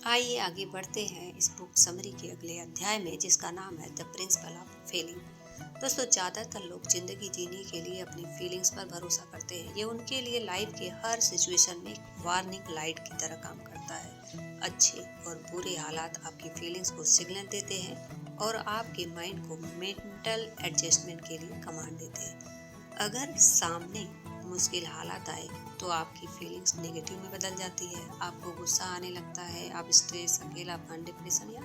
आइए आगे बढ़ते हैं इस बुक समरी के अगले अध्याय में, जिसका नाम है द प्रिंसिपल ऑफ फीलिंग। दोस्तों, ज़्यादातर लोग ज़िंदगी जीने के लिए अपनी फीलिंग्स पर भरोसा करते हैं। ये उनके लिए लाइफ के हर सिचुएशन में एक वार्निंग लाइट की तरह काम करता है। अच्छे और बुरे हालात आपकी फीलिंग्स को सिग्नल देते हैं और आपके माइंड को मेंटल एडजस्टमेंट के लिए कमांड देते हैं। अगर सामने मुश्किल हालात आए तो आपकी फीलिंग्स नेगेटिव में बदल जाती है। आपको गुस्सा आने लगता है, आप स्ट्रेस, अकेलापन, डिप्रेशन या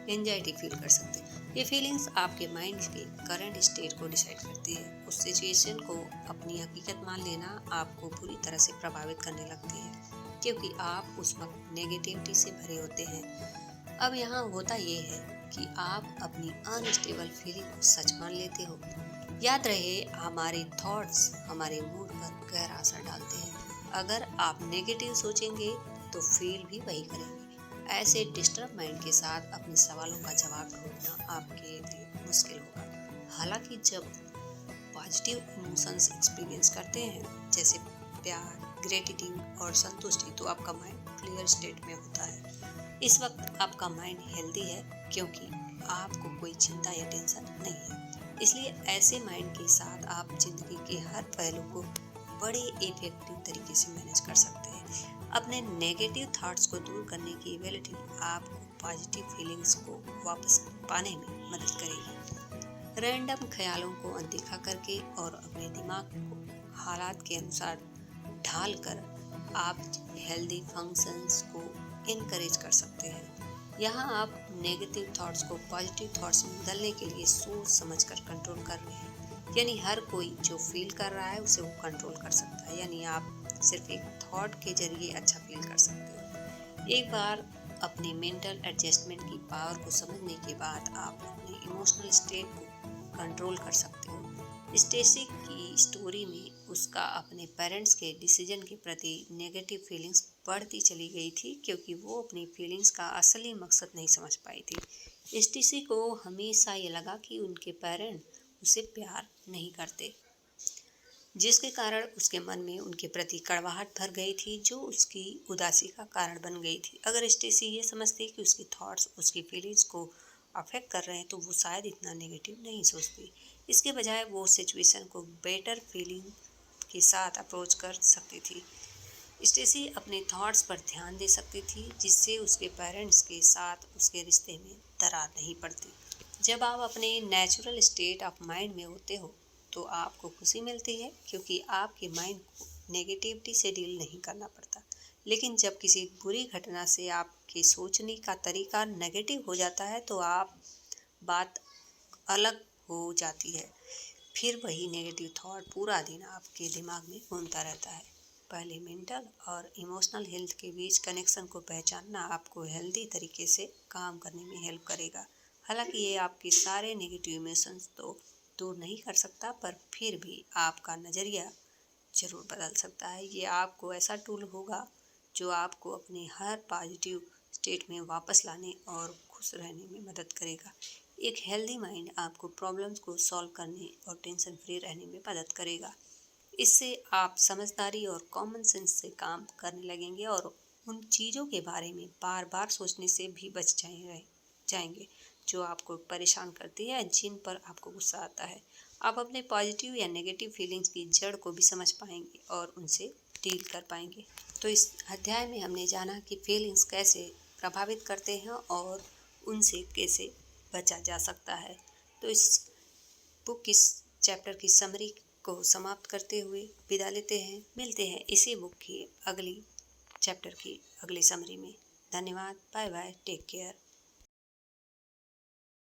एंजाइटी फील कर सकते हैं। ये फीलिंग्स आपके माइंड के करंट स्टेट को डिसाइड करती है। उस सिचुएशन को अपनी हकीकत मान लेना आपको पूरी तरह से प्रभावित करने लगती है, क्योंकि आप उस वक्त नेगेटिविटी से भरे होते हैं। अब यहाँ होता ये है कि आप अपनी अनस्टेबल फीलिंग को सच मान लेते हो। याद रहे, हमारे थॉट्स हमारे मूड पर गहरा असर डालते हैं। अगर आप नेगेटिव सोचेंगे तो फील भी वही करेंगे। ऐसे डिस्टर्ब माइंड के साथ अपने सवालों का जवाब ढूंढना आपके लिए मुश्किल होगा। हालांकि जब पॉजिटिव इमोशंस एक्सपीरियंस करते हैं, जैसे प्यार, ग्रेटिट्यूड और संतुष्टि, तो आपका माइंड क्लियर स्टेट में होता है। इस वक्त आपका माइंड हेल्दी है, क्योंकि आपको कोई चिंता या टेंशन नहीं है। इसलिए ऐसे माइंड के साथ आप जिंदगी के हर पहलू को बड़े इफेक्टिव तरीके से मैनेज कर सकते हैं। अपने नेगेटिव थॉट्स को दूर करने की एबिलिटी आपको पॉजिटिव फीलिंग्स को वापस पाने में मदद करेगी। रैंडम ख्यालों को अनदेखा करके और अपने दिमाग को हालात के अनुसार ढाल कर आप हेल्दी फंक्शंस को इनकरेज कर सकते हैं। यहाँ आप नेगेटिव थॉट्स को पॉजिटिव थॉट्स में बदलने के लिए सोच समझकर कंट्रोल कर रहे हैं। यानी हर कोई जो फील कर रहा है उसे वो कंट्रोल कर सकता है। यानी आप सिर्फ एक थॉट के जरिए अच्छा फील कर सकते हो। एक बार अपने मेंटल एडजस्टमेंट की पावर को समझने के बाद आप अपने इमोशनल स्टेट को कंट्रोल कर सकते हो। स्टेसी की स्टोरी में उसका अपने पेरेंट्स के डिसीजन के प्रति नेगेटिव फीलिंग्स बढ़ती चली गई थी, क्योंकि वो अपनी फीलिंग्स का असली मकसद नहीं समझ पाई थी। स्टेसी को हमेशा ये लगा कि उनके पेरेंट उसे प्यार नहीं करते, जिसके कारण उसके मन में उनके प्रति कड़वाहट भर गई थी, जो उसकी उदासी का कारण बन गई थी। अगर स्टेसी ये समझती कि उसकी थॉट्स उसकी फीलिंग्स को अफेक्ट कर रहे हैं, तो वो शायद इतना नेगेटिव नहीं सोचती। इसके बजाय वो सिचुएशन को बेटर फीलिंग के साथ अप्रोच कर सकती थी। स्टेसी अपने थॉट्स पर ध्यान दे सकती थी, जिससे उसके पेरेंट्स के साथ उसके रिश्ते में दरार नहीं पड़ती। जब आप अपने नेचुरल स्टेट ऑफ माइंड में होते हो तो आपको खुशी मिलती है, क्योंकि आपके माइंड को नेगेटिविटी से डील नहीं करना पड़ता। लेकिन जब किसी बुरी घटना से आपके सोचने का तरीका नेगेटिव हो जाता है तो आप बात अलग हो जाती है। फिर वही नेगेटिव थॉट पूरा दिन आपके दिमाग में घूमता रहता है। पहले मेंटल और इमोशनल हेल्थ के बीच कनेक्शन को पहचानना आपको हेल्दी तरीके से काम करने में हेल्प करेगा। हालांकि ये आपके सारे नेगेटिव इमोशंस तो दूर नहीं कर सकता, पर फिर भी आपका नज़रिया ज़रूर बदल सकता है। ये आपको ऐसा टूल होगा जो आपको अपने हर पॉजिटिव स्टेट में वापस लाने और खुश रहने में मदद करेगा। एक हेल्दी माइंड आपको प्रॉब्लम्स को सॉल्व करने और टेंशन फ्री रहने में मदद करेगा। इससे आप समझदारी और कॉमन सेंस से काम करने लगेंगे और उन चीज़ों के बारे में बार बार सोचने से भी बच जाएंगे जो आपको परेशान करती है, जिन पर आपको गुस्सा आता है। आप अपने पॉजिटिव या नेगेटिव फीलिंग्स की जड़ को भी समझ पाएंगे और उनसे डील कर पाएंगे। तो इस अध्याय में हमने जाना कि फीलिंग्स कैसे प्रभावित करते हैं और उनसे कैसे बचा जा सकता है। तो इस बुक इस चैप्टर की समरी को समाप्त करते हुए विदा लेते हैं। मिलते हैं इसी बुक की अगली चैप्टर की अगली समरी में। धन्यवाद। Bye bye. Take care.